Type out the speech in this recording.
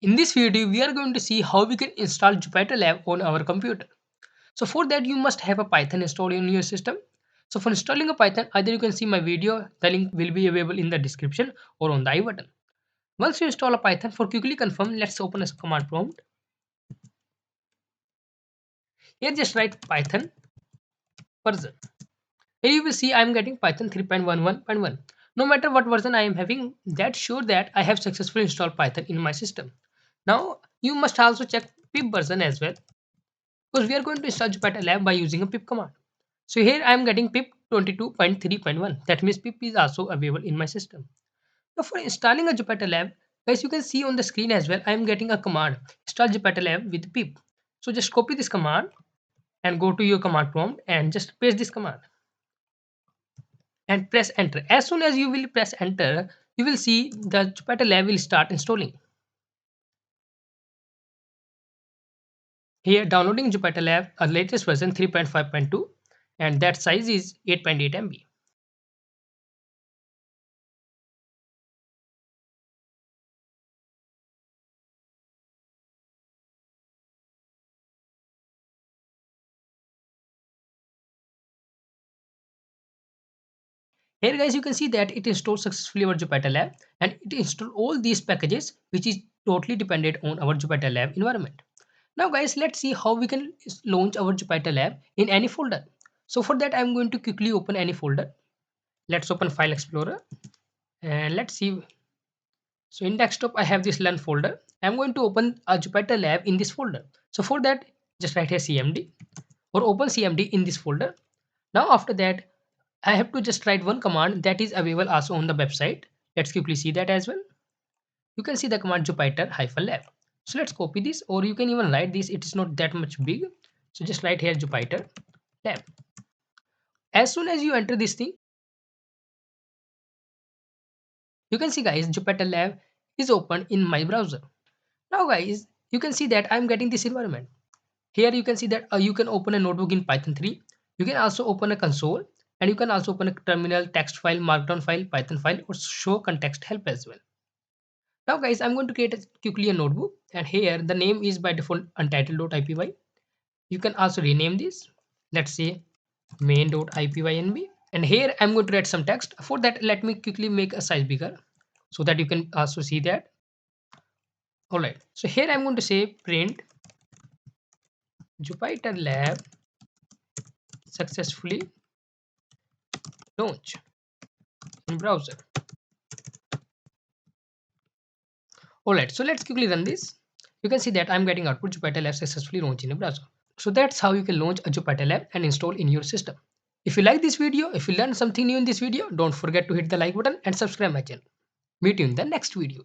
In this video, we are going to see how we can install JupyterLab on our computer. So for that, you must have a Python installed in your system. So for installing a Python, either you can see my video, the link will be available in the description or on the I button. Once you install a Python, for quickly confirm, let's open a command prompt. Here just write Python version. Here you will see I am getting Python 3.11.1. No matter what version I am having, that sure that I have successfully installed Python in my system. Now you must also check pip version as well, because we are going to install JupyterLab by using a pip command. So here I am getting pip 22.3.1. That means pip is also available in my system. Now for installing a JupyterLab, guys, you can see on the screen as well, I am getting a command install JupyterLab with pip. So just copy this command and go to your command prompt and just paste this command and press enter. As soon as you will press enter, you will see the JupyterLab will start installing. Here downloading JupyterLab, a latest version 3.5.2, and that size is 8.8 MB. Here guys, you can see that it installed successfully our JupyterLab and it installed all these packages which is totally dependent on our JupyterLab environment. Now guys, let's see how we can launch our JupyterLab in any folder. So for that, I'm going to quickly open any folder. Let's open File Explorer and let's see. So in desktop, I have this learn folder. I'm going to open a JupyterLab in this folder. So for that, just write here CMD or open CMD in this folder. Now after that, I have to just write one command that is available also on the website. Let's quickly see that as well. You can see the command Jupyter-lab. So let's copy this, or you can even write this. It is not that much big. So just write here Jupyter-lab. As soon as you enter this thing, you can see guys, Jupyter-lab is open in my browser. Now guys, you can see that I'm getting this environment. Here you can see that you can open a notebook in Python 3. You can also open a console, and you can also open a terminal, text file, markdown file, Python file, or show context help as well. Now guys, I'm going to create quickly a notebook, and here the name is by default untitled.ipy. You can also rename this. Let's say main.ipynb. And here I'm going to write some text. For that, let me quickly make a size bigger so that you can also see that. Alright, so here I'm going to say print JupyterLab successfully launch in browser. Alright, so let's quickly run this. You can see that I'm getting output JupyterLab successfully launched in a browser. So that's how you can launch a JupyterLab and install in your system. If you like this video, if you learned something new in this video, don't forget to hit the like button and subscribe my channel. Meet you in the next videos.